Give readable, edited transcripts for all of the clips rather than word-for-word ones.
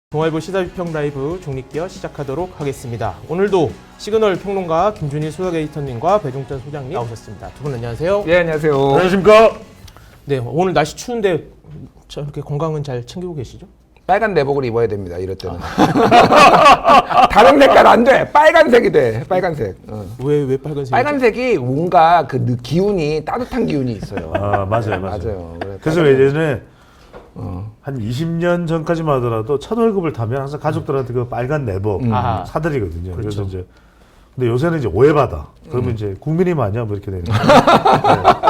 동아일보 시사비평 라이브 중립기어 시작하도록 하겠습니다. 오늘도 시그널 평론가 김준일 소속 에디터님과 배종찬 소장님 나오셨습니다. 두 분 안녕하세요. 네, 안녕하세요. 안녕하십니까? 네, 오늘 날씨 추운데 저렇게 건강은 잘 챙기고 계시죠? 빨간 내복을 입어야 됩니다. 이럴 때는. 다른 색깔 안 돼. 빨간색이 돼. 빨간색. 왜 빨간색이죠? 빨간색이 뭔가 그 기운이 따뜻한 기운이 있어요. 아, 맞아요. 맞아요. 그래서 예전에 한 20년 전까지만 하더라도 첫 월급을 타면 항상 가족들한테 그 빨간 내복 사드리거든요. 그렇죠. 그래서 이제 근데 요새는 이제 오해받아. 그러면 이제 국민이 아니야 뭐 이렇게 되는 거예요.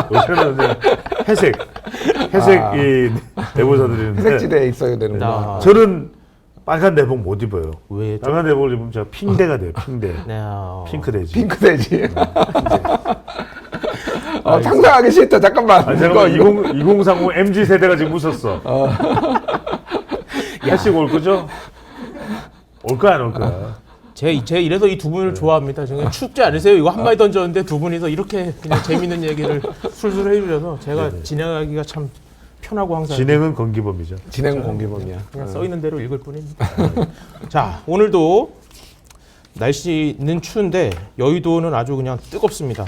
네. 요새는 이제 회색 이 내복 사드리는데 회색지대에 있어야 되는구나. 아. 저는 빨간 내복 못 입어요. 왜죠? 빨간 내복을 입으면 제가 핑대가 돼요. 핑대. 네, 핑크돼지. 핑크돼지. 상상하기 싫다. 잠깐만. 아니, 잠깐만 2030 MZ 세대가 지금 웃었어. 다시 올 거죠? 올 거야 안 올 거야? 제가 이래서 이 두 분을 좋아합니다. 정말 춥지 않으세요? 이거 한 마디 던졌는데 두 분이서 이렇게 그냥 재밌는 얘기를 술술 해주셔서 제가 진행하기가 참 편하고 항상 진행은 건기범이죠. 진행 공기범이야. 그냥 써 있는 대로 읽을 뿐입니다. 자, 오늘도 날씨는 추운데 여의도는 아주 그냥 뜨겁습니다.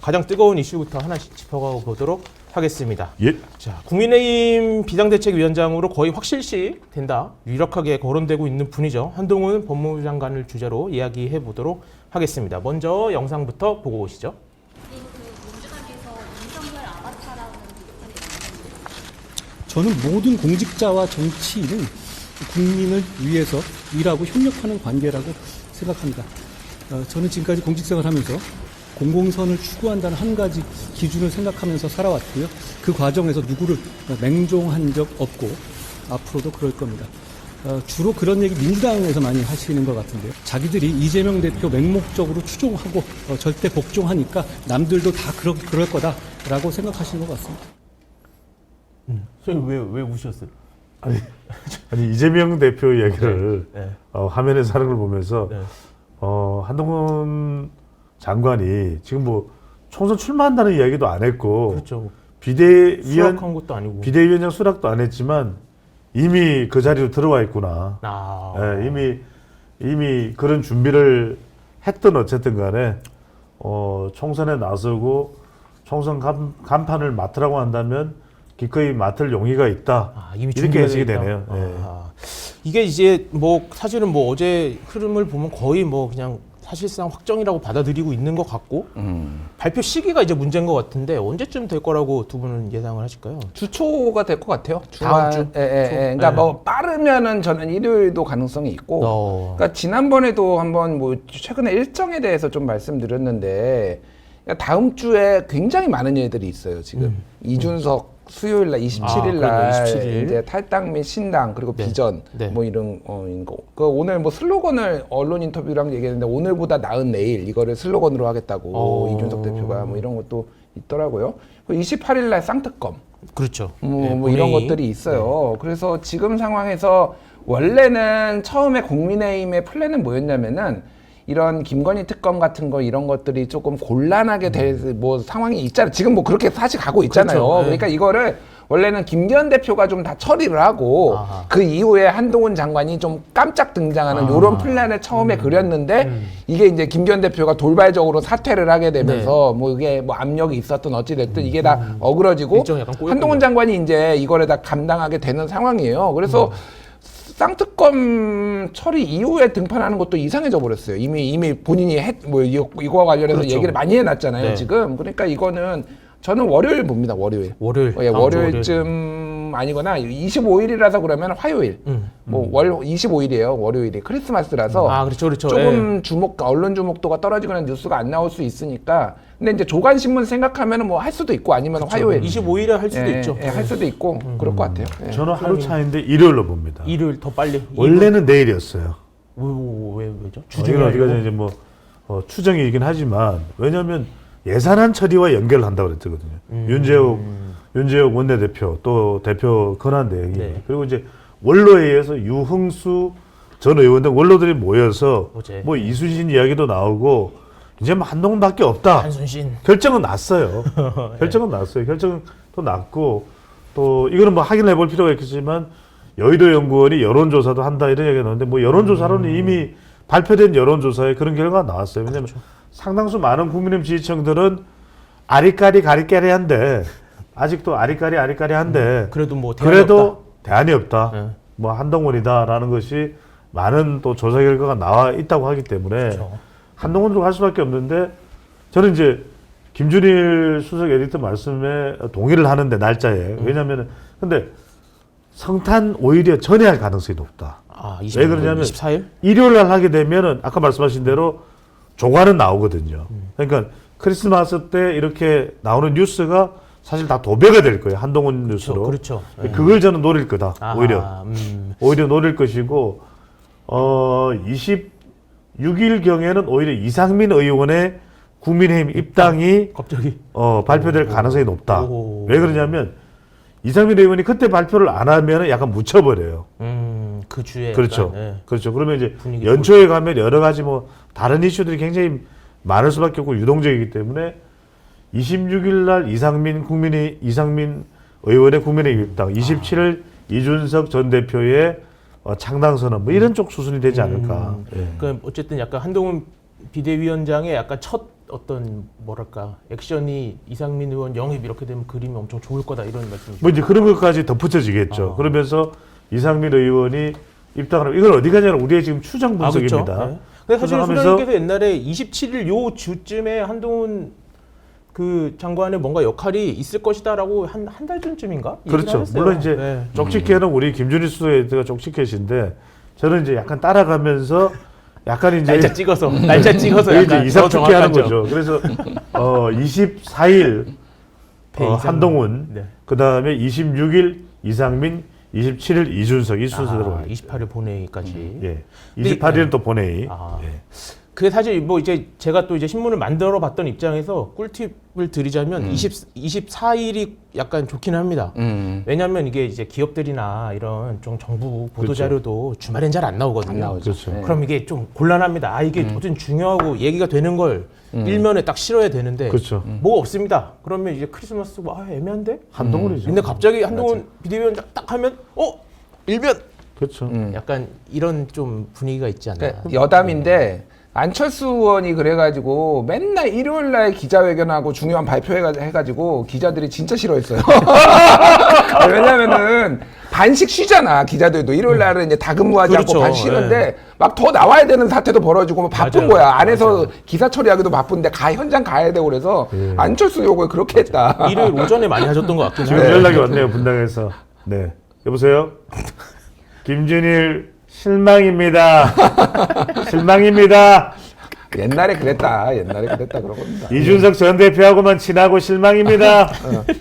가장 뜨거운 이슈부터 하나씩 짚어가 보도록 하겠습니다. 예. 자, 국민의힘 비상대책위원장으로 거의 확실시 된다. 유력하게 거론되고 있는 분이죠. 한동훈 법무부 장관을 주제로 이야기해 보도록 하겠습니다. 먼저 영상부터 보고 오시죠. 저는 모든 공직자와 정치인은 국민을 위해서 일하고 협력하는 관계라고 생각합니다. 저는 지금까지 공직생활하면서 공공선을 추구한다는 한 가지 기준을 생각하면서 살아왔고요. 그 과정에서 누구를 맹종한 적 없고 앞으로도 그럴 겁니다. 주로 그런 얘기 민주당에서 많이 하시는 것 같은데요. 자기들이 이재명 대표 맹목적으로 추종하고 절대 복종하니까 남들도 다 그럴 거다라고 생각하시는 것 같습니다. 선생님 왜 우셨어요? 아니 이재명 대표 얘기를 네. 화면에서 하는 걸 보면서 네. 한동훈 장관이 지금 뭐 총선 출마한다는 이야기도 안 했고 그렇죠. 비대위원 것도 아니고. 비대위원장 수락도 안 했지만 이미 그 자리로 들어와 있구나. 예, 이미 그런 준비를 했든 어쨌든 간에 총선에 나서고 총선 간판을 맡으라고 한다면 기꺼이 맡을 용의가 있다. 이미 이렇게 해석이 되네요. 예. 이게 이제 뭐 사실은 뭐 어제 흐름을 보면 거의 뭐 그냥 사실상 확정이라고 받아들이고 있는 것 같고 발표 시기가 이제 문제인 것 같은데 언제쯤 될 거라고 두 분은 예상을 하실까요? 주초가 될 것 같아요. 다음 주? 그러니까 뭐 빠르면은 저는 일요일도 가능성이 있고. 그러니까 지난번에도 한번 뭐 최근에 일정에 대해서 좀 말씀드렸는데 그러니까 다음 주에 굉장히 많은 일들이 있어요. 지금 이준석 수요일 날 27일 날 27일. 이제 탈당 및 신당 그리고 네. 비전 네. 뭐 이런 거. 그 오늘 뭐 슬로건을 언론 인터뷰랑 얘기했는데 오늘보다 나은 내일 이거를 슬로건으로 하겠다고 이준석 대표가 뭐 이런 것도 있더라고요. 그 28일 날 쌍특검 그렇죠. 뭐 이런 것들이 있어요. 그래서 지금 상황에서 원래는 처음에 국민의힘의 플랜은 뭐였냐면은 이런 김건희 특검 같은 거 이런 것들이 조금 곤란하게 될 뭐 상황이 있잖아요. 지금 뭐 그렇게 사실 가고 있잖아요. 그렇죠. 네. 그러니까 이거를 원래는 김기현 대표가 좀 다 처리를 하고 그 이후에 한동훈 장관이 좀 깜짝 등장하는 이런 플랜을 처음에 그렸는데 이게 이제 김기현 대표가 돌발적으로 사퇴를 하게 되면서 뭐 이게 뭐 압력이 있었든 어찌 됐든 이게 다 어그러지고 일정이 약간 꼬였군요. 한동훈 장관이 이제 이거를 다 감당하게 되는 상황이에요. 그래서 쌍특검 처리 이후에 등판하는 것도 이상해져 버렸어요. 이미 본인이 이거와 관련해서 그렇죠. 얘기를 많이 해놨잖아요. 네. 지금 그러니까 이거는 저는 월요일 봅니다. 월요일. 예, 월요일쯤 아니거나 25일이라서 그러면 화요일. 뭐 25일이에요. 월요일이 크리스마스라서 그렇죠. 조금 언론 주목도가 떨어지거나 뉴스가 안 나올 수 있으니까. 근데 이제 조간 신문 생각하면은 뭐 할 수도 있고 아니면 화요일. 25일에 할 수도 있죠. 예, 할 수도 있고 그럴 것 같아요. 예. 저는 하루 차인데 일요일로 봅니다. 일요일 더 빨리. 원래는 내일이었어요. 왜죠? 이건 어디가 이제 뭐 추정이긴 하지만 왜냐하면 예산안 처리와 연결을 한다고 그랬거든요. 윤재욱 원내대표 또 대표 권한대행이 그리고 이제 원로회의에서 유흥수 전 의원 등 원로들이 모여서 어제. 뭐 이순신 이야기도 나오고 이제 뭐 한동훈밖에 없다. 한순신. 결정은 났어요. 결정은 났어요. 결정은 또 났고 또 이거는 뭐 확인해 볼 필요가 있겠지만 여의도 연구원이 여론조사도 한다 이런 얘기가 나오는데 뭐 여론조사로는 이미 발표된 여론조사에 그런 결과가 나왔어요. 왜냐하면 상당수 많은 국민의힘 지지층들은 아리까리한데 아직도 아리까리한데 그래도 뭐 대안이 없다. 네. 뭐 한동훈이다라는 것이 많은 또 조사 결과가 나와 있다고 하기 때문에 그렇죠. 한동훈으로 갈 수밖에 없는데 저는 이제 김준일 수석 에디터 말씀에 동의를 하는데 날짜에 왜냐하면 근데 성탄 오히려 전에 할 가능성이 높다. 왜 그러냐면 24일? 일요일 날 하게 되면은 아까 말씀하신 대로 조과는 나오거든요. 그러니까 크리스마스 때 이렇게 나오는 뉴스가 사실 다 도배가 될 거예요. 한동훈 뉴스로. 그렇죠. 그걸 저는 노릴 거다. 아하, 오히려 노릴 것이고 26일 경에는 오히려 이상민 의원의 국민의힘 입당이 갑자기 발표될 가능성이 높다. 오. 왜 그러냐면 이상민 의원이 그때 발표를 안 하면 약간 묻혀버려요. 그 주에 그렇죠. 약간, 네. 그렇죠. 그러면 이제 분위기 연초에 가면 여러 가지 뭐 다른 이슈들이 굉장히 많을 수밖에 없고 유동적이기 때문에 26일 날 이상민 의원의 국민의힘 입당, 27일 이준석 전 대표의 창당 선언 뭐 이런 쪽 수순이 되지 않을까. 예. 그러니까 어쨌든 약간 한동훈 비대위원장의 약간 첫 어떤 뭐랄까 액션이 이상민 의원 영입 이렇게 되면 그림이 엄청 좋을 거다 이런 말씀이시죠? 뭐 이제 그런 것까지 덧붙여지겠죠. 그러면서 이상민 의원이 입당을 하면 이걸 어디 가냐는 우리의 지금 추정 분석입니다. 그렇죠. 네. 근데 사실 추정하면서 소장님께서 옛날에 27일 요 주쯤에 한동훈 그 장관의 뭔가 역할이 있을 것이다라고 한 달 전쯤인가? 그렇죠. 했어요. 물론 이제 네. 쪽집게는 우리 김준일 수석에다가 쪽집게신데 저는 이제 약간 따라가면서 약간 이제 날짜 찍어서 이제 약간 이삭축게 더 하는 정확하죠. 거죠. 그래서 24일 한동훈, 네. 그 다음에 26일 이상민, 27일 이준석 이 순서대로 28일 본회의까지. 예. 근데 28일은 또 본회의. 아. 예. 그게 사실 뭐 이제 제가 또 이제 신문을 만들어 봤던 입장에서 꿀팁을 드리자면 24일이 약간 좋긴 합니다. 왜냐하면 이게 이제 기업들이나 이런 좀 정부 보도 그렇죠. 자료도 주말엔 잘 안 나오거든요. 안 나오죠. 그렇죠. 네. 그럼 이게 좀 곤란합니다. 이게 어쨌든 중요하고 얘기가 되는 걸 일면에 딱 실어야 되는데 그렇죠. 뭐가 없습니다. 그러면 이제 크리스마스 애매한데? 한동훈이죠. 근데 갑자기 한동훈 비대위원장 딱 하면 일면 그렇죠. 약간 이런 좀 분위기가 있지 않나. 그러니까 여담인데 안철수 의원이 그래가지고 맨날 일요일 날 기자회견하고 중요한 발표해가지고 기자들이 진짜 싫어했어요. 왜냐면은 반씩 쉬잖아 기자들도 일요일 날은 이제 다 근무하지 그렇죠. 않고 반씩 쉬는데 막 더 나와야 되는 사태도 벌어지고 뭐 바쁜 맞아요. 거야. 안에서 맞아요. 기사 처리하기도 바쁜데 현장 가야 되고 그래서 안철수 요걸 그렇게 했다. 일요일 오전에 많이 하셨던 것 같긴 지금 해요. 연락이 왔네요. 분당에서. 네. 여보세요? 김준일 실망입니다. 실망입니다. 옛날에 그랬다 그런 겁니다. 이준석 전 대표하고만 친하고 실망입니다.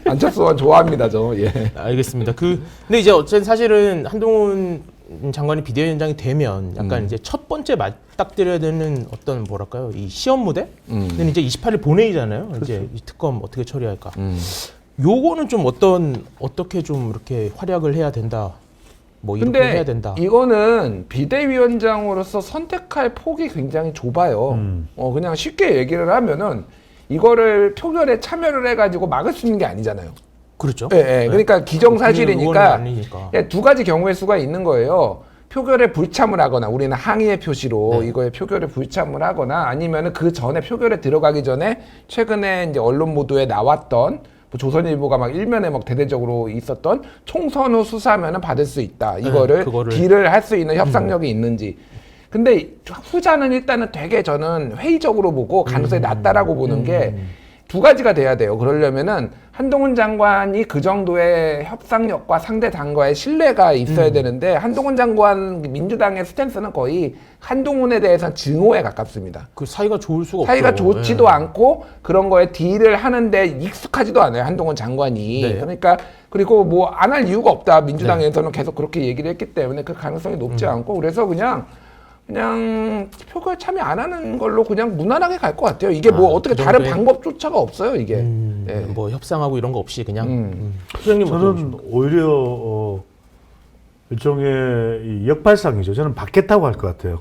안철수 의원 좋아합니다 저. 예. 알겠습니다. 근데 이제 어쨌든 사실은 한동훈 장관이 비대위원장이 되면 약간 이제 첫 번째 맞닥뜨려야 되는 어떤 뭐랄까요 이 시험 무대는 이제 28일 본회의잖아요. 이제 이 특검 어떻게 처리할까. 요거는 좀 어떻게 좀 이렇게 활약을 해야 된다. 뭐 이렇게 근데 해야 된다. 이거는 비대위원장으로서 선택할 폭이 굉장히 좁아요. 그냥 쉽게 얘기를 하면은 이거를 표결에 참여를 해가지고 막을 수 있는 게 아니잖아요. 그렇죠. 예, 예. 그러니까 의원은 기정사실이니까 아니니까. 예, 두 가지 경우의 수가 있는 거예요. 표결에 불참을 하거나 우리는 항의의 표시로 네. 이거에 표결에 불참을 하거나 아니면은 그 전에 표결에 들어가기 전에 최근에 이제 언론 보도에 나왔던 뭐 조선일보가 막 일면에 막 대대적으로 있었던 총선 후 수사하면은 받을 수 있다. 이거를 그거를. 딜을 할 수 있는 협상력이 있는지. 근데 후자는 일단은 되게 저는 회의적으로 보고 가능성이 낮다라고 보는 게 두 가지가 돼야 돼요. 그러려면은 한동훈 장관이 그 정도의 협상력과 상대 당과의 신뢰가 있어야 되는데 한동훈 장관 민주당의 스탠스는 거의 한동훈에 대해서는 증오에 가깝습니다. 그 사이가 좋을 수가 사이가 없죠. 좋지도 예. 않고 그런 거에 딜을 하는데 익숙하지도 않아요. 한동훈 장관이. 네. 그러니까 그리고 뭐 안 할 이유가 없다. 민주당에서는 계속 그렇게 얘기를 했기 때문에 그 가능성이 높지 않고 그래서 그냥 표결 참여 안 하는 걸로 그냥 무난하게 갈 것 같아요. 이게 뭐 어떻게 그 다른 정도의- 방법조차가 없어요. 이게. 예. 뭐 협상하고 이런 거 없이 그냥 소장님 저는 오히려 일종의 이 역발상이죠. 저는 받겠다고 할 것 같아요.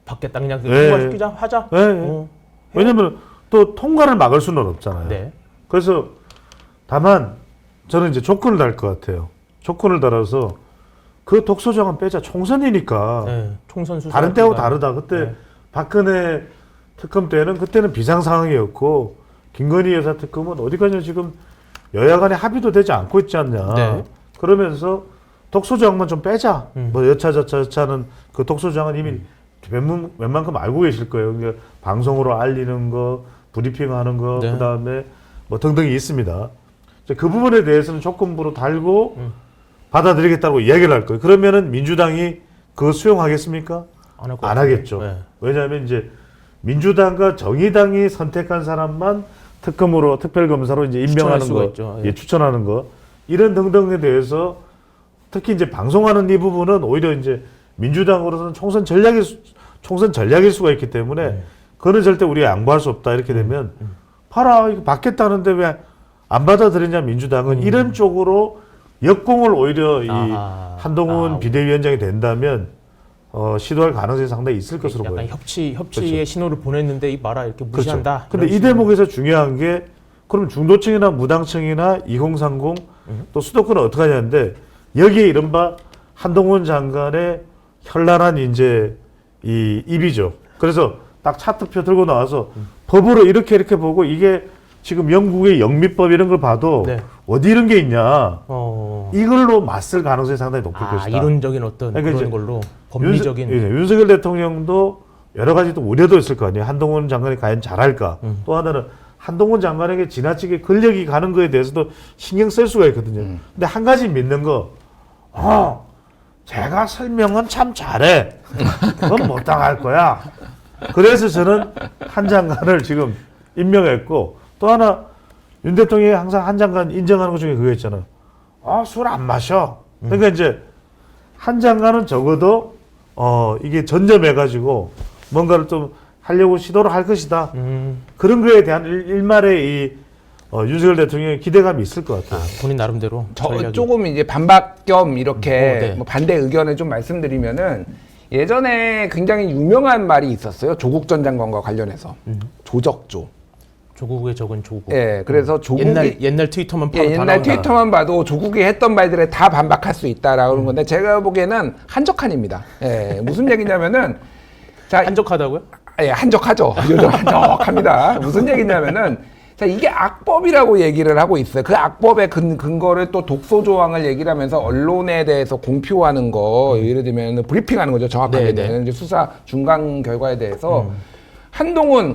받겠다 그냥 네. 통과시키자 하자. 네, 네. 왜냐면 또 통과를 막을 수는 없잖아요. 네. 그래서 다만 저는 이제 조건을 달 것 같아요. 조건을 달아서 그 독소조항은 빼자. 총선이니까. 네, 총선 수사 다른 때하고 다르다. 그때 네. 박근혜 특검 때는 그때는 비상 상황이었고 김건희 여사 특검은 어디까지 지금 여야 간에 합의도 되지 않고 있지 않냐. 네. 그러면서 독소조항만 좀 빼자. 뭐 여차저차는 그 독소조항은 이미 웬만큼 알고 계실 거예요. 그러니까 방송으로 알리는 거, 브리핑하는 거, 네. 그다음에 뭐 등등이 있습니다. 그 부분에 대해서는 조건부로 달고 받아들이겠다고 이야기를 할 거예요. 그러면은 민주당이 그거 수용하겠습니까? 안 하겠죠. 네. 왜냐하면 이제 민주당과 정의당이 선택한 사람만 특검으로 특별검사로 이제 임명하는 거, 예. 추천하는 거 이런 등등에 대해서 특히 이제 방송하는 이 부분은 오히려 이제 민주당으로서는 총선 전략일 수가 있기 때문에 그거는 절대 우리가 양보할 수 없다 이렇게 되면 봐라 이거 받겠다는데 왜 안 받아들이냐 민주당은 이런 쪽으로 역공을 오히려 이 한동훈 비대위원장이 된다면 시도할 가능성이 상당히 있을 것으로 보여요. 약간 협치의 그렇죠. 신호를 보냈는데 이 봐라 이렇게 무시한다. 그렇죠. 근데 이 대목에서 중요한 게 그럼 중도층이나 무당층이나 2030 또 수도권은 어떻게 하냐는데 여기에 이른바 한동훈 장관의 현란한 이제 이 입이죠. 그래서 딱 차트표 들고 나와서 법으로 이렇게 보고 이게 지금 영국의 영미법 이런 걸 봐도 네. 어디 이런 게 있냐. 이걸로 맞설 가능성이 상당히 높을 것이다. 이론적인 어떤 그러니까 그런 걸로 법리적인 윤석열 대통령도 여러 가지 또 우려도 있을 거 아니에요. 한동훈 장관이 과연 잘할까. 또 하나는 한동훈 장관에게 지나치게 권력이 가는 거에 대해서도 신경 쓸 수가 있거든요. 근데 한 가지 믿는 거, 제가 설명은 참 잘해. 그건 못 당할 거야. 그래서 저는 한 장관을 지금 임명했고 또 하나 윤 대통령이 항상 한 장관 인정하는 것 중에 그거 있잖아. 술 안 마셔. 그러니까 이제 한 장관은 적어도 이게 전점해가지고 뭔가를 좀 하려고 시도를 할 것이다. 그런 거에 대한 일말의 이 윤석열 대통령의 기대감이 있을 것 같아요. 본인 나름대로 조금 이제 반박 겸 이렇게 네. 뭐 반대 의견을 좀 말씀드리면은 예전에 굉장히 유명한 말이 있었어요. 조국 전 장관과 관련해서 조적조. 조국의 적은 조국. 예, 그래서 조국이 옛날 트위터만 예, 옛날 트위터만 봐도 조국이 했던 말들에 다 반박할 수 있다라고 하는 건데 제가 보기에는 한적한입니다. 예, 무슨 얘기냐면은 자, 한적하다고요? 예, 한적하죠. 요즘 한적합니다. 무슨 얘기냐면은 자, 이게 악법이라고 얘기를 하고 있어요. 그 악법의 근거를 또 독소 조항을 얘기를 하면서 언론에 대해서 공표하는 거, 예를 들면 브리핑하는 거죠. 정확하게는 이제 수사 중간 결과에 대해서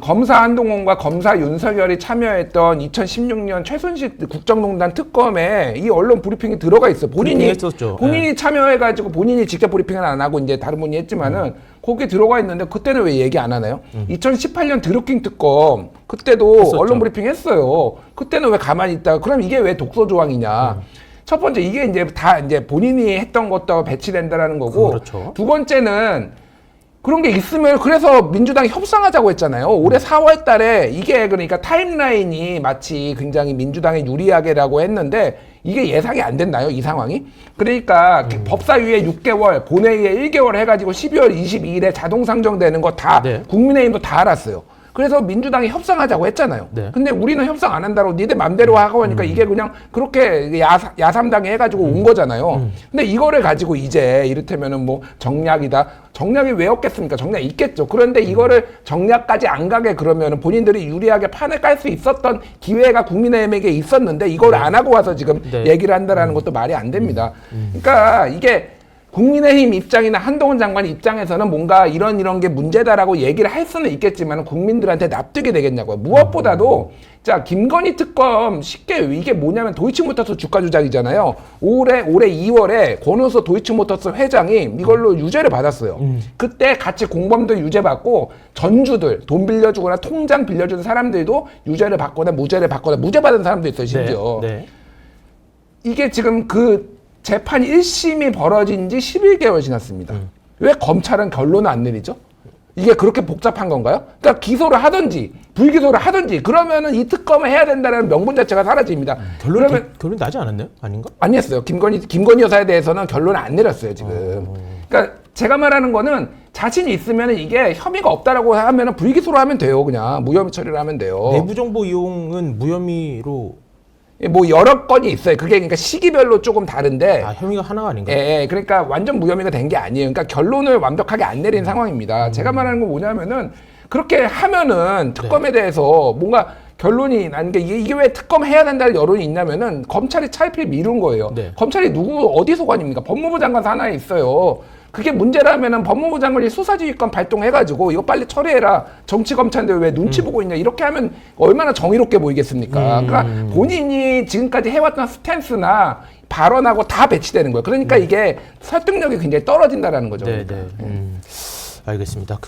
검사 한동훈과 검사 윤석열이 참여했던 2016년 최순실 국정농단 특검에 이 언론 브리핑이 들어가 있어요. 본인이 참여해가지고 본인이 직접 브리핑은 안 하고 이제 다른 분이 했지만은 거기에 들어가 있는데 그때는 왜 얘기 안 하나요? 2018년 드루킹 특검 그때도 했었죠. 언론 브리핑 했어요. 그때는 왜 가만히 있다가 그럼 이게 왜 독소 조항이냐? 첫 번째 이게 이제 다 이제 본인이 했던 것도 배치된다라는 거고 그렇죠. 두 번째는 그런 게 있으면 그래서 민주당이 협상하자고 했잖아요. 올해 4월 달에 이게 그러니까 타임라인이 마치 굉장히 민주당에 유리하게라고 했는데 이게 예상이 안 됐나요? 이 상황이? 그러니까 법사위에 6개월, 본회의에 1개월 해가지고 12월 22일에 자동 상정되는 거 다 국민의힘도 다 알았어요. 그래서 민주당이 협상하자고 했잖아요. 근데 우리는 협상 안 한다고 니들 맘대로 하고 하니까 이게 그냥 그렇게 야삼당에 해가지고 온 거잖아요. 근데 이거를 가지고 이제 이를테면은 뭐 정략이다. 정략이 왜 없겠습니까? 정략 있겠죠. 그런데 이거를 정략까지 안 가게 그러면은 본인들이 유리하게 판을 깔 수 있었던 기회가 국민의힘에게 있었는데 이걸 안 하고 와서 지금 얘기를 한다라는 것도 말이 안 됩니다. 그러니까 이게 국민의힘 입장이나 한동훈 장관 입장에서는 뭔가 이런 게 문제다라고 얘기를 할 수는 있겠지만 국민들한테 납득이 되겠냐고요. 무엇보다도 자 김건희 특검 쉽게 이게 뭐냐면 도이치모터스 주가 조작이잖아요. 올해 2월에 권오수 도이치모터스 회장이 이걸로 유죄를 받았어요. 그때 같이 공범들 유죄 받고 전주들 돈 빌려주거나 통장 빌려주는 사람들도 유죄를 받거나 무죄를 받거나 무죄 받은 사람도 있어요. 심지어 이게 지금 그 재판 1심이 벌어진 지 11개월 지났습니다. 왜 검찰은 결론을 안 내리죠? 이게 그렇게 복잡한 건가요? 그러니까 기소를 하든지 불기소를 하든지 그러면은 이 특검을 해야 된다는 명분 자체가 사라집니다. 결론 나지 않았나요? 아닌가? 안 했어요. 김건희 여사에 대해서는 결론을 안 내렸어요, 지금. 그러니까 제가 말하는 거는 자신이 있으면 이게 혐의가 없다라고 하면은 불기소로 하면 돼요. 그냥 무혐의 처리를 하면 돼요. 내부 정보 이용은 무혐의로 뭐 여러 건이 있어요. 그게 그러니까 시기별로 조금 다른데. 아, 혐의가 하나가 아닌가요? 예, 그러니까 완전 무혐의가 된 게 아니에요. 그러니까 결론을 완벽하게 안 내린 상황입니다. 제가 말하는 건 뭐냐면은 그렇게 하면은 특검에 대해서 뭔가 결론이 나는 게 이게 왜 특검해야 된다는 여론이 있냐면은 검찰이 차일피일 미룬 거예요. 네. 검찰이 누구 어디 소관입니까? 법무부 장관 산하에 있어요. 그게 문제라면은 법무부 장관이 수사지휘권 발동해가지고 이거 빨리 처리해라. 정치 검찰인데 왜 눈치 보고 있냐. 이렇게 하면 얼마나 정의롭게 보이겠습니까? 그러니까 본인이 지금까지 해왔던 스탠스나 발언하고 다 배치되는 거예요. 그러니까 이게 설득력이 굉장히 떨어진다라는 거죠. 네, 그러니까. 네. 알겠습니다.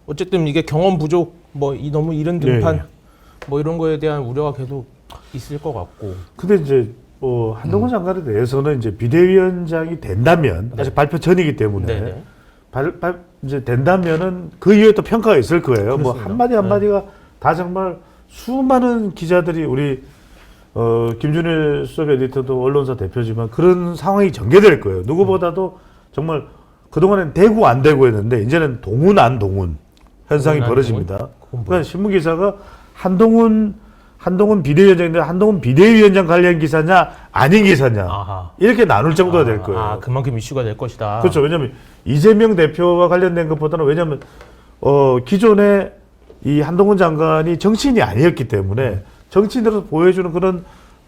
어쨌든 이게 경험 부족, 너무 이른 등판, 네. 뭐 이런 거에 대한 우려가 계속 있을 것 같고. 근데 이제 한동훈 장관에 대해서는 이제 비대위원장이 된다면 아직 발표 전이기 때문에 네네. 이제 된다면은 그 이후에 또 평가가 있을 거예요. 뭐 그렇습니다. 한마디 한마디가 다 정말 수많은 기자들이 우리 김준일 수석 에디터도 언론사 대표지만 그런 상황이 전개될 거예요. 누구보다도 정말 그동안엔 되고 안 되고 했는데 이제는 동훈 안 동훈 현상이 동훈, 안 벌어집니다. 동훈? 그건 그러니까 신문 기사가 한동훈 비대위원장인데 한동훈 비대위원장 관련 기사냐 아닌 기사냐 아하. 이렇게 나눌 정도가 될 거예요. 아, 그만큼 이슈가 될 것이다. 그렇죠. 왜냐하면 이재명 대표와 관련된 것보다는 왜냐하면 기존에 이 한동훈 장관이 정치인이 아니었기 때문에 정치인으로서 보여주는 그런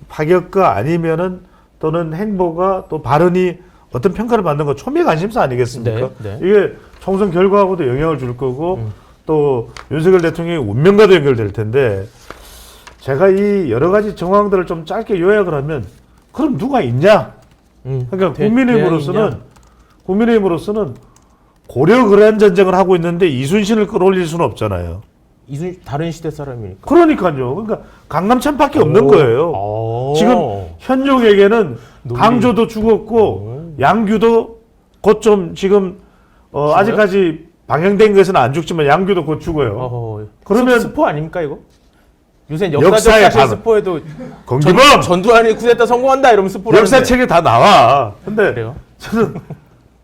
파격과 아니면은 또는 행보가 또 발언이 어떤 평가를 받는 거 초미의 관심사 아니겠습니까? 네, 네. 이게 총선 결과하고도 영향을 줄 거고 또 윤석열 대통령의 운명과도 연결될 텐데 제가 이 여러 가지 정황들을 좀 짧게 요약을 하면 그럼 누가 있냐? 그러니까 국민의힘으로서는 고려 그란 전쟁을 하고 있는데 이순신을 끌어올릴 수는 없잖아요. 다른 시대 사람이니까. 그러니까요. 그러니까 강남찬밖에 없는 거예요. 지금 현종에게는 논리. 강조도 죽었고 양규도 곧 좀 지금 아직까지 방영된 것은 안 죽지만 양규도 곧 죽어요. 그러면 스포 아닙니까 이거? 요새 역사의 역사적 사실 단어. 스포에도 공기범 전두환이 쿠데타 성공한다 이러면 스포를 역사책에 다 나와. 근데 그래요? 저는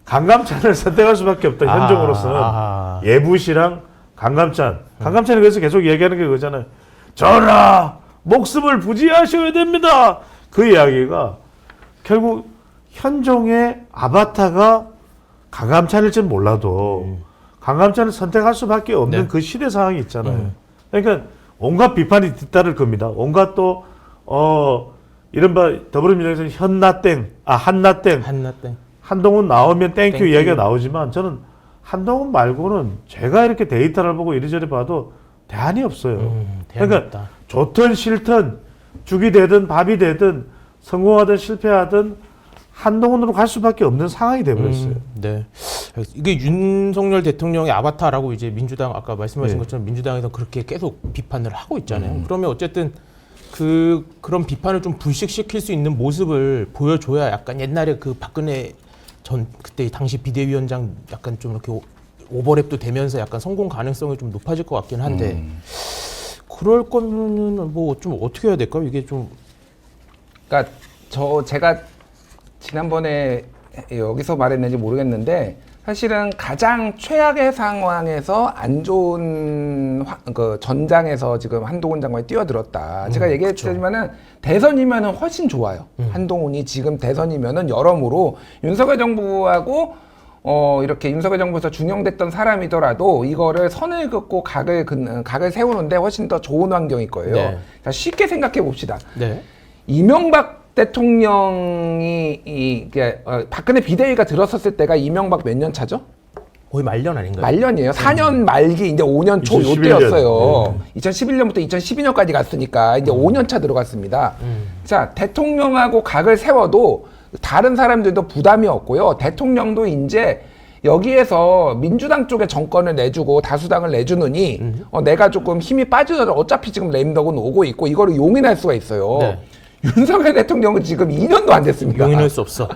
강감찬을 선택할 수밖에 없다. 현종으로서는 예부시랑 강감찬이 그래서 계속 얘기하는 게 그거잖아요. 전하 목숨을 부지하셔야 됩니다. 그 이야기가 결국 현종의 아바타가 강감찬일지는 몰라도 강감찬을 선택할 수밖에 없는 네. 그 시대 상황이 있잖아요. 그러니까 온갖 비판이 뒤따를 겁니다. 온갖 또 이른바 더불어민주당에서는 한나땡 한동훈 나오면 땡큐 땡큐. 이야기가 나오지만 저는 한동훈 말고는 제가 이렇게 데이터를 보고 이리저리 봐도 대안이 없어요. 그러니까 없다. 좋든 싫든 죽이 되든 밥이 되든 성공하든 실패하든 한동훈으로 갈 수밖에 없는 상황이 되어버렸어요. 네. 이게 윤석열 대통령의 아바타라고 이제 민주당 아까 말씀하신 네. 것처럼 민주당에서 그렇게 계속 비판을 하고 있잖아요. 그러면 어쨌든 그런 비판을 좀 불식시킬 수 있는 모습을 보여줘야 약간 옛날에 그 박근혜 그때 당시 비대위원장 약간 좀 이렇게 오버랩도 되면서 약간 성공 가능성이 좀 높아질 것 같긴 한데 그럴 거면은 뭐 좀 어떻게 해야 될까요? 이게 좀 그러니까 제가 지난번에 여기서 말했는지 모르겠는데 사실은 가장 최악의 상황에서 안 좋은 전장에서 지금 한동훈 장관이 뛰어들었다. 제가 얘기했지만은 대선이면은 훨씬 좋아요. 한동훈이 지금 대선이면은 여러모로 윤석열 정부하고 이렇게 윤석열 정부에서 중용됐던 사람이더라도 이거를 선을 긋고 각을 세우는데 훨씬 더 좋은 환경일 거예요. 네. 자, 쉽게 생각해 봅시다. 네. 이명박 대통령이 박근혜 비대위가 들었었을 때가 이명박 몇 년 차죠? 거의 말년 아닌가요? 말년이에요. 4년 말기 이제 5년 초 2011년. 요때였어요. 2011년부터 2012년까지 갔으니까 이제 5년 차 들어갔습니다. 자, 대통령하고 각을 세워도 다른 사람들도 부담이 없고요. 대통령도 이제 여기에서 민주당 쪽에 정권을 내주고 다수당을 내주느니 내가 조금 힘이 빠지더라도 어차피 지금 레임덕은 오고 있고 이거를 용인할 수가 있어요. 네. 윤석열 대통령은 지금 2년도 안 됐습니다. 용인할 수 없어.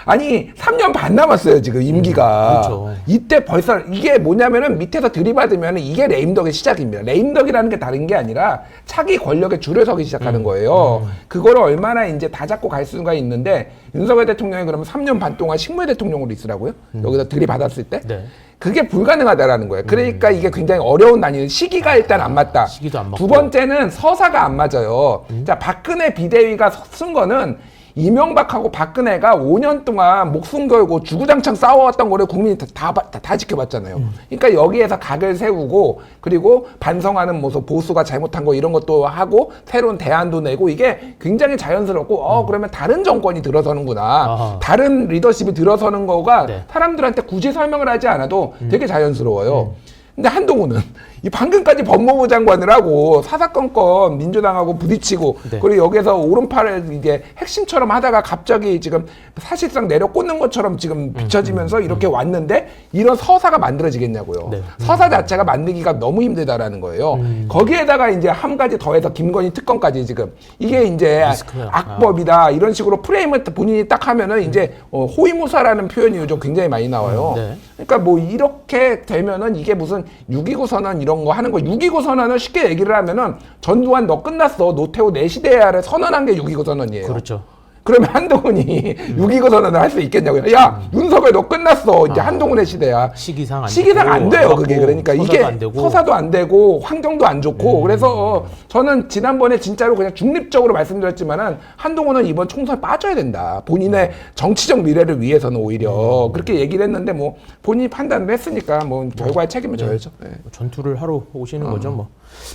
아니 3년 반 남았어요 지금 임기가. 그렇죠. 이때 벌써 이게 뭐냐면은 밑에서 들이받으면 이게 레임덕의 시작입니다. 레임덕이라는 게 다른 게 아니라 차기 권력에 줄을 서기 시작하는 거예요. 그거를 얼마나 이제 다 잡고 갈 수가 있는데 윤석열 대통령이 그러면 3년 반 동안 식물 대통령으로 있으라고요? 여기서 들이받았을 때? 네. 그게 불가능하다라는 거예요. 그러니까 이게 굉장히 어려운 난이에요. 시기가 일단 안 맞다. 시기도 안 맞고. 두 번째는 서사가 안 맞아요. 자, 박근혜 비대위가 쓴 거는 이명박하고 박근혜가 5년 동안 목숨 걸고 주구장창 싸워왔던 거를 국민이 다 지켜봤잖아요. 그러니까 여기에서 각을 세우고 그리고 반성하는 모습, 보수가 잘못한 거 이런 것도 하고 새로운 대안도 내고 이게 굉장히 자연스럽고 그러면 다른 정권이 들어서는구나. 아하. 다른 리더십이 들어서는 거가 네. 사람들한테 굳이 설명을 하지 않아도 되게 자연스러워요. 근데 한동훈은 이 방금까지 법무부 장관을 하고 사사건건 민주당하고 부딪히고 네. 그리고 여기서 오른팔을 이제 핵심처럼 하다가 갑자기 지금 사실상 내려 꽂는 것처럼 지금 비춰지면서 이렇게 왔는데 이런 서사가 만들어지겠냐고요. 네. 서사 자체가 만들기가 너무 힘들다라는 거예요. 거기에다가 이제 한 가지 더해서 김건희 특검까지 지금 이게 이제 리스크야. 악법이다 이런 식으로 프레임을 본인이 딱 하면은 이제 호위무사라는 표현이 요즘 굉장히 많이 나와요. 네. 그러니까 뭐 이렇게 되면은 이게 무슨 6.29 선언 이런 거 하는 거 6.29 선언을 쉽게 얘기를 하면은 전두환 너 끝났어 노태우 내 시대야를 선언한 게 6.29 선언이에요. 그렇죠. 그러면 한동훈이 6.29 선언을 할 수 있겠냐고요. 야 윤석열 너 끝났어 이제 한동훈의 시대야. 시기상 안 돼요 그게. 그러니까 서사도 이게 안 되고. 서사도 안 되고 환경도 안 좋고 그래서 저는 지난번에 진짜로 그냥 중립적으로 말씀드렸지만은 한동훈은 이번 총선에 빠져야 된다. 본인의 정치적 미래를 위해서는 오히려 그렇게 얘기를 했는데 뭐 본인이 판단을 했으니까 뭐 결과의 책임을 져야죠. 네. 전투를 하러 오시는 거죠, 뭐.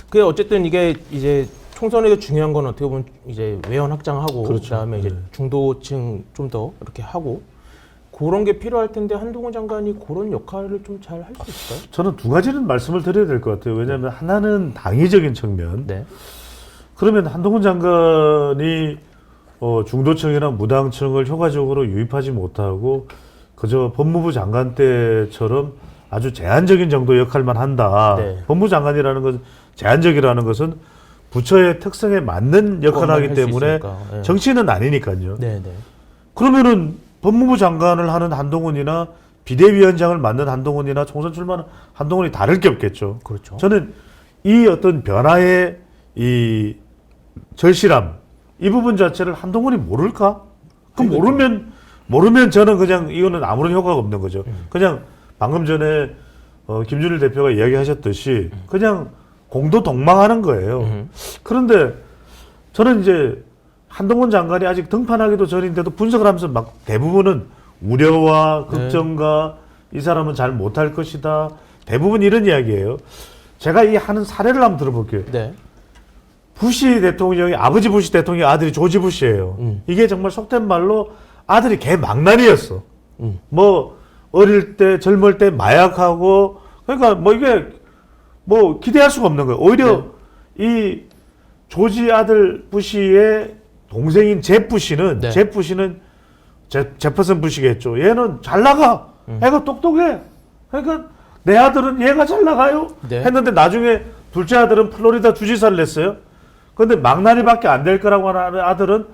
그 어쨌든 이게 이제 총선에도 중요한 건 어떻게 보면 이제 외연 확장하고 그렇죠. 그다음에 이제 네. 중도층 좀 더 이렇게 하고 그런 게 필요할 텐데 한동훈 장관이 그런 역할을 좀 잘 할 수 있을까요? 저는 두 가지는 말씀을 드려야 될 것 같아요. 왜냐하면 하나는 당위적인 측면. 네. 그러면 한동훈 장관이 중도층이나 무당층을 효과적으로 유입하지 못하고 그저 법무부 장관 때처럼 아주 제한적인 정도 역할만 한다. 네. 법무부 장관이라는 것은 제한적이라는 것은 부처의 특성에 맞는 역할을 하기 할수 때문에 있으니까. 네. 정치인은 아니니까요. 네, 네. 그러면은 법무부 장관을 하는 한동훈이나 비대위원장을 맡는 한동훈이나 총선 출마하는 한동훈이 다를 게 없겠죠. 그렇죠. 저는 이 어떤 변화의 이 절실함 이 부분 자체를 한동훈이 모를까? 그럼 모르면 저는 그냥 이거는 아무런 효과가 없는 거죠. 그냥 방금 전에 김준일 대표가 이야기하셨듯이 그냥 공도 동망하는 거예요. 그런데 저는 이제 한동훈 장관이 아직 등판하기도 전인데도 분석을 하면서 막 대부분은 우려와 걱정과 이 사람은 잘 못할 것이다. 대부분 이런 이야기예요. 제가 이 하는 사례를 한번 들어볼게요. 네. 부시 대통령이 아버지 부시 대통령의 아들이 조지 부시예요. 이게 정말 속된 말로 아들이 개망나니였어. 뭐 어릴 때 젊을 때 마약하고 그러니까 뭐 이게 뭐 기대할 수가 없는 거예요. 오히려 이 조지 아들 부시의 동생인 제 부시는 네. 제 부시는 제퍼슨 부시겠죠. 얘는 잘 나가. 애가 똑똑해. 그러니까 내 아들은 얘가 잘 나가요. 네. 했는데 나중에 둘째 아들은 플로리다 주지사를 냈어요. 그런데 망나니밖에 안 될 거라고 하는 아들은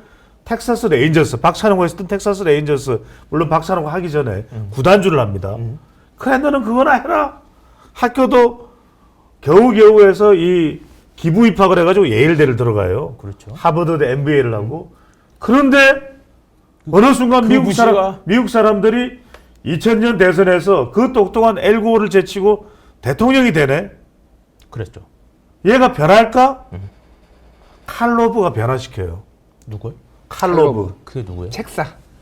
텍사스 레인저스, 박찬호가 있었던 텍사스 레인저스, 물론 박찬호가 하기 전에 구단주를 합니다. 그래 너는 그거나 해라. 학교도 겨우겨우 해서 이 기부 입학을 해가지고 예일대를 들어가요. 그렇죠. 하버드 MBA를 하고. 그런데 어느 순간 미국 사람들이 2000년 대선에서 그 똑똑한 엘고를 제치고 대통령이 되네. 그랬죠. 얘가 변할까? 칼로브가 변화시켜요. 누구요? 칼로브. 그게 누구예요?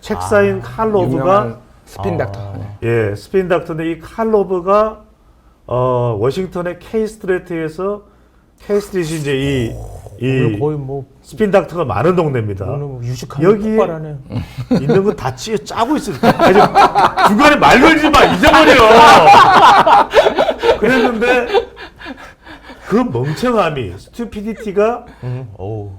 책사인 칼로브가 유명한 스핀 닥터. 예, 스핀 닥터인데 이 칼로브가 워싱턴의 K 스트리트에서 K 스트리트 이제 이 거의 뭐 스핀 닥터가 많은 동네입니다. 유식한 여기에 폭발하네. 있는 거 다 짜고 있어요. 중간에 말 걸지 마 잊어버려. 그랬는데 그 멍청함이 스튜피디티가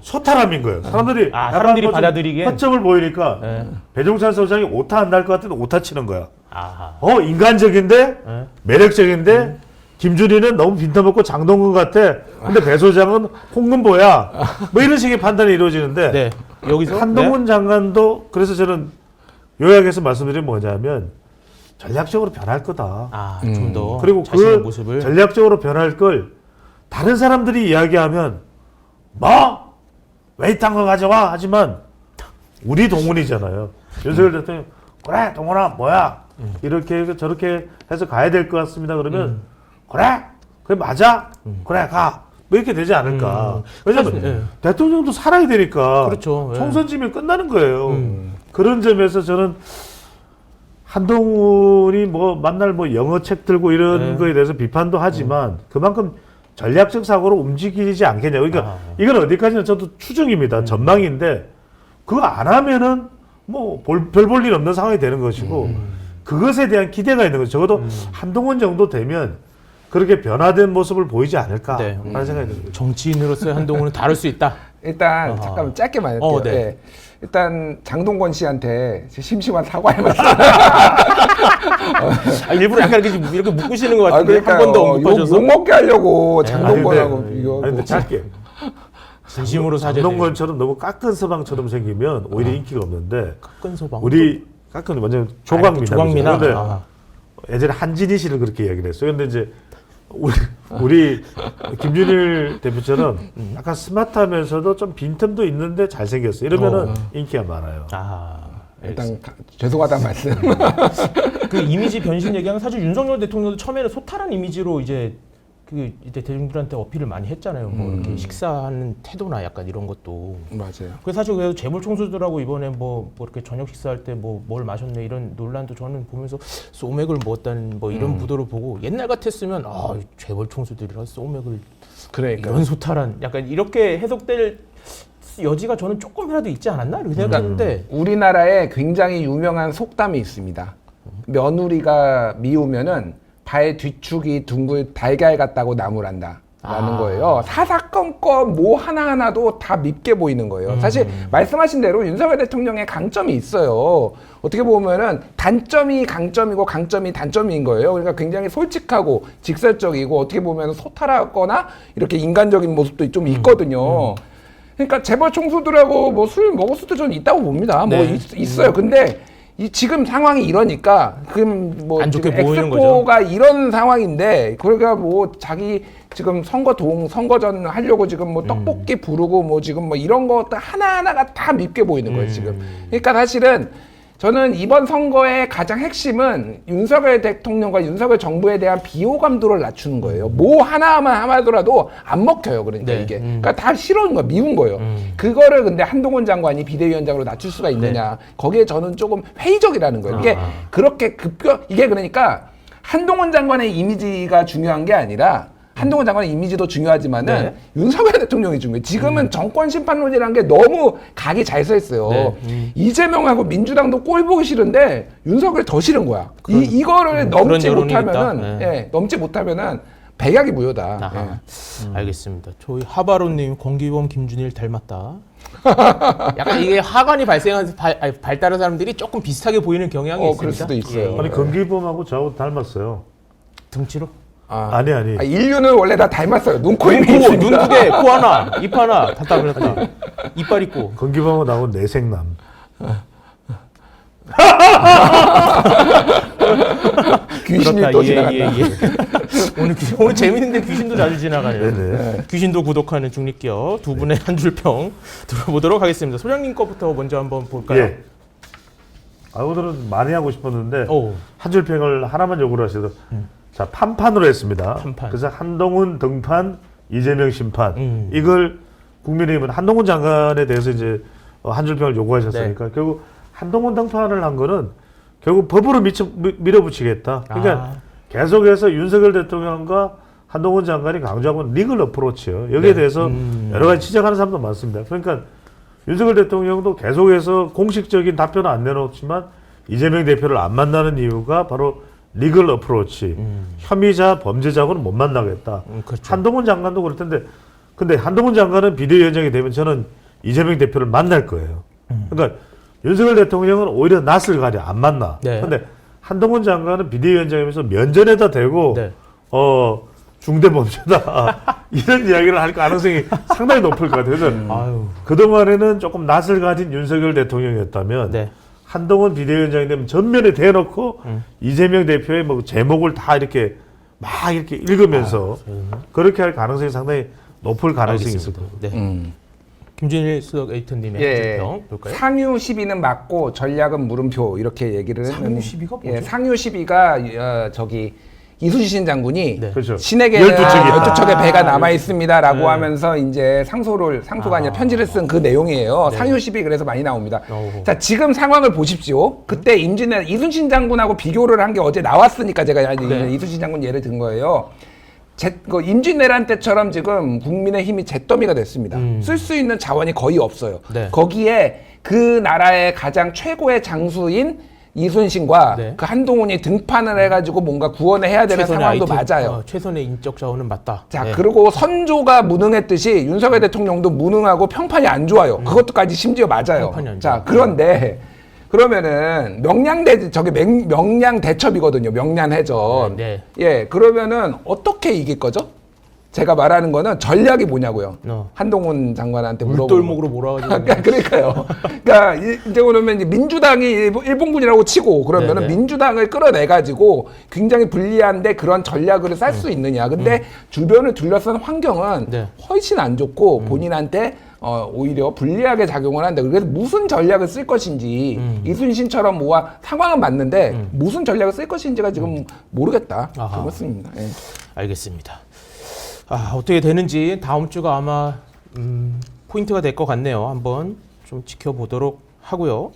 소탈함인 거예요. 사람들이 사람들이 받아들이기엔 허점을 보이니까 네. 배종찬 소장이 오타 안 날 것 같은데 오타 치는 거야. 아하. 인간적인데 네. 매력적인데 김준희는 너무 빈터먹고 장동건 같아. 근데 배 소장은 홍금보야. 뭐 이런 식의 판단이 이루어지는데 네. 여기서 한동훈 장관도 그래서 저는 요약해서 말씀드리면 뭐냐면 전략적으로 변할 거다. 아, 좀 더 그리고 자신의 그 모습을 전략적으로 변할 걸 다른 사람들이 이야기하면 뭐? 왜 이딴 거 가져와? 하지만 우리 동훈이잖아요. 윤석열 대통령 그래 동훈아 뭐야? 이렇게 해서 저렇게 해서 가야 될 것 같습니다. 그러면 그래 맞아? 그래 가. 뭐 이렇게 되지 않을까. 왜냐면 사실, 예. 대통령도 살아야 되니까 그렇죠. 예. 총선 지면 끝나는 거예요. 그런 점에서 저는 한동훈이 뭐 만날 뭐 영어책 들고 이런 거에 대해서 비판도 하지만 그만큼 전략적 사고로 움직이지 않겠냐. 그러니까 이건 어디까지나 저도 추정입니다. 전망인데 그거 안 하면은 뭐 별 볼 일 없는 상황이 되는 것이고 그것에 대한 기대가 있는 거죠. 적어도 한동훈 정도 되면 그렇게 변화된 모습을 보이지 않을까 네. 하는 생각이 듭니다. 정치인으로서의 한동훈은 다룰 수 있다. 일단 잠깐만 짧게 말할게요. 네. 예. 일단 장동건 씨한테 심심한 사과의 말씀. 일부러 약간 이렇게 묶으시는 것 같은데 한 번 더 언급하셔서 욕 먹게 하려고 네. 장동건하고 이거 아니, 근데 짧게. 진심으로 사죄. 장동건처럼 너무 깎은 서방처럼 생기면 오히려 인기가 없는데 깎은 소방. 우리 깎은 완전 조광미남. 조광미남. 근데 아. 예전에 한진희 씨를 그렇게 이야기를 했어요. 근데 이제 우리 김준일 대표처럼 약간 스마트하면서도 좀 빈틈도 있는데 잘생겼어요. 이러면은 인기가 많아요. 아. 일단 죄송하다는 말씀. 그 이미지 변신 얘기하면 사실 윤석열 대통령도 처음에는 소탈한 이미지로 이제 이제 대중들한테 어필을 많이 했잖아요. 뭐 이렇게 식사하는 태도나 약간 이런 것도. 맞아요. 그래서 사실 그래도 재벌 총수들하고 이번에 뭐 이렇게 저녁 식사할 때 뭐 뭘 마셨네 이런 논란도 저는 보면서 소맥을 먹었다는 뭐 이런 부도로 보고 옛날 같았으면 아 재벌 총수들이랑 소맥을 그러니까 이런 소탈한 약간 이렇게 해석될 여지가 저는 조금이라도 있지 않았나 이렇게 생각했는데 우리나라에 굉장히 유명한 속담이 있습니다. 며느리가 미우면은 발 뒤축이 둥글 달걀 같다고 나무란다. 라는 거예요. 사사건건 뭐 하나하나도 다 밉게 보이는 거예요. 사실 말씀하신 대로 윤석열 대통령의 강점이 있어요. 어떻게 보면은 단점이 강점이고 강점이 단점인 거예요. 그러니까 굉장히 솔직하고 직설적이고 어떻게 보면 소탈하거나 이렇게 인간적인 모습도 좀 있거든요. 그러니까 재벌 총수들하고 뭐 술 먹을 수도 저는 있다고 봅니다. 네. 뭐 있어요. 근데 지금 상황이 이러니까 그럼 뭐 안 좋게 지금 보이는 엑스포가 이런 상황인데 그러니까 뭐 자기 지금 선거전 하려고 지금 뭐 떡볶이 부르고 뭐 지금 뭐 이런 것들 하나하나가 다 밉게 보이는 거예요 지금. 그러니까 사실은 저는 이번 선거의 가장 핵심은 윤석열 대통령과 윤석열 정부에 대한 비호감도를 낮추는 거예요. 뭐 하나만 하더라도 안 먹혀요. 그러니까 네. 이게. 그러니까 다 싫어하는 거야. 미운 거예요. 그거를 근데 한동훈 장관이 비대위원장으로 낮출 수가 있느냐. 거기에 저는 조금 회의적이라는 거예요. 이게 그렇게 이게 그러니까 한동훈 장관의 이미지가 중요한 게 아니라 한동훈 장관의 이미지도 중요하지만은 네. 윤석열 대통령이 중요해요. 지금은 정권 심판론이라는 게 너무 각이 잘 서 있어요. 네. 이재명하고 민주당도 꼴 보기 싫은데 윤석열 더 싫은 거야. 이거를 넘지 여론이 못하면은, 있다. 네. 예, 넘지 못하면은 백약이 무효다. 아하. 예. 알겠습니다. 저희 하바로님 권기범 김준일 닮았다. 약간 이게 하관이 발달한 사람들이 조금 비슷하게 보이는 경향이 있습니다. 그럴 수도 있어요. 아니 건기범하고 저하고 닮았어요. 등치로? 아니. 인류는 원래 다 닮았어요. 눈, 코, 입이 눈 있습니다. 두 개, 코 하나, 입 하나, 다 닮았다. 이빨 있고. 건기범하고 나하고 내생남. 귀신이 그렇다. 또 지나간다. 오늘 재밌는데 귀신도 자주 지나가네요. 네네. 귀신도 구독하는 중립기업 두 분의 한 줄 평 들어보도록 하겠습니다. 소장님 거부터 먼저 한번 볼까요? 예. 오늘은 많이 하고 싶었는데 오. 한 줄 평을 하나만 요구를 하셔서 자 판판으로 했습니다. 판판. 그래서 한동훈 등판, 이재명 심판 이걸 국민의힘은 한동훈 장관에 대해서 이제 한 줄 평을 요구하셨으니까 결국 한동훈 등판을 한 거는 결국 법으로 밀어붙이겠다. 그러니까 계속해서 윤석열 대통령과 한동훈 장관이 강조하고 리글 어프로치요. 여기에 대해서 여러 가지 지적하는 사람도 많습니다. 그러니까 윤석열 대통령도 계속해서 공식적인 답변은 안 내놓지만 이재명 대표를 안 만나는 이유가 바로 리글 어프로치. 혐의자, 범죄자하고는 못 만나겠다. 그렇죠. 한동훈 장관도 그럴 텐데 근데 한동훈 장관은 비대위원장이 되면 저는 이재명 대표를 만날 거예요. 그러니까 윤석열 대통령은 오히려 낯을 가려 안 만나. 네. 근데 한동훈 장관은 비대위원장이면서 면전에다 대고 네. 중대범죄다 이런 이야기를 할 가능성이 상당히 높을 것 같아요. 그래서 아유. 그동안에는 조금 낯을 가진 윤석열 대통령이었다면 네. 한동훈 비대위원장이 되면 전면에 대놓고 이재명 대표의 뭐 제목을 다 이렇게 막 이렇게 읽으면서 그렇게 할 가능성이 상당히 높을 가능성이 있을 거예요. 네. 김준일 수석 에디터님의 예, 평 볼까요? 상유 시비는 맞고 전략은 물음표 이렇게 얘기를 상유 했는데 시비가 뭐죠? 예, 상유 시비가 저기 이순신 장군이 네. 그렇죠. 신에게는 12척이 12척의 배가 남아 있습니다라고 네. 하면서 이제 상소가 아니라 편지를 쓴 그 내용이에요. 네. 상유 시비 그래서 많이 나옵니다. 어후. 자, 지금 상황을 보십시오. 그때 이순신 장군하고 비교를 한 게 어제 나왔으니까 제가 네. 이순신 장군 예를 든 거예요. 임진왜란 때처럼 지금 국민의힘이 잿더미가 됐습니다. 쓸 수 있는 자원이 거의 없어요. 네. 거기에 그 나라의 가장 최고의 장수인 이순신과 네. 그 한동훈이 등판을 해가지고 뭔가 구원을 해야 되는 상황도 맞아요. 최선의 인적 자원은 맞다. 자, 네. 그리고 선조가 무능했듯이 윤석열 대통령도 무능하고 평판이 안 좋아요. 그것도까지 심지어 맞아요. 평판이 안 자, 좋아요. 그런데 그러면은 명량대첩이거든요. 명량해전. 네, 예, 그러면은 어떻게 이길 거죠? 제가 말하는 거는 전략이 뭐냐고요. 한동훈 장관한테 물돌목으로 몰아가지고. 그러니까요. 그러니까 이제 그러면 이제 민주당이 일본군이라고 치고 그러면은 네네. 민주당을 끌어내 가지고 굉장히 불리한데 그런 전략을 쌀 수 있느냐. 근데 주변을 둘러싼 환경은 네. 훨씬 안 좋고 본인한테 오히려 불리하게 작용을 한다. 그래서 무슨 전략을 쓸 것인지 이순신처럼 상황은 맞는데 무슨 전략을 쓸 것인지가 지금 모르겠다. 아하. 그렇습니다. 예. 알겠습니다. 어떻게 되는지 다음 주가 아마 포인트가 될 것 같네요. 한번 좀 지켜보도록 하고요.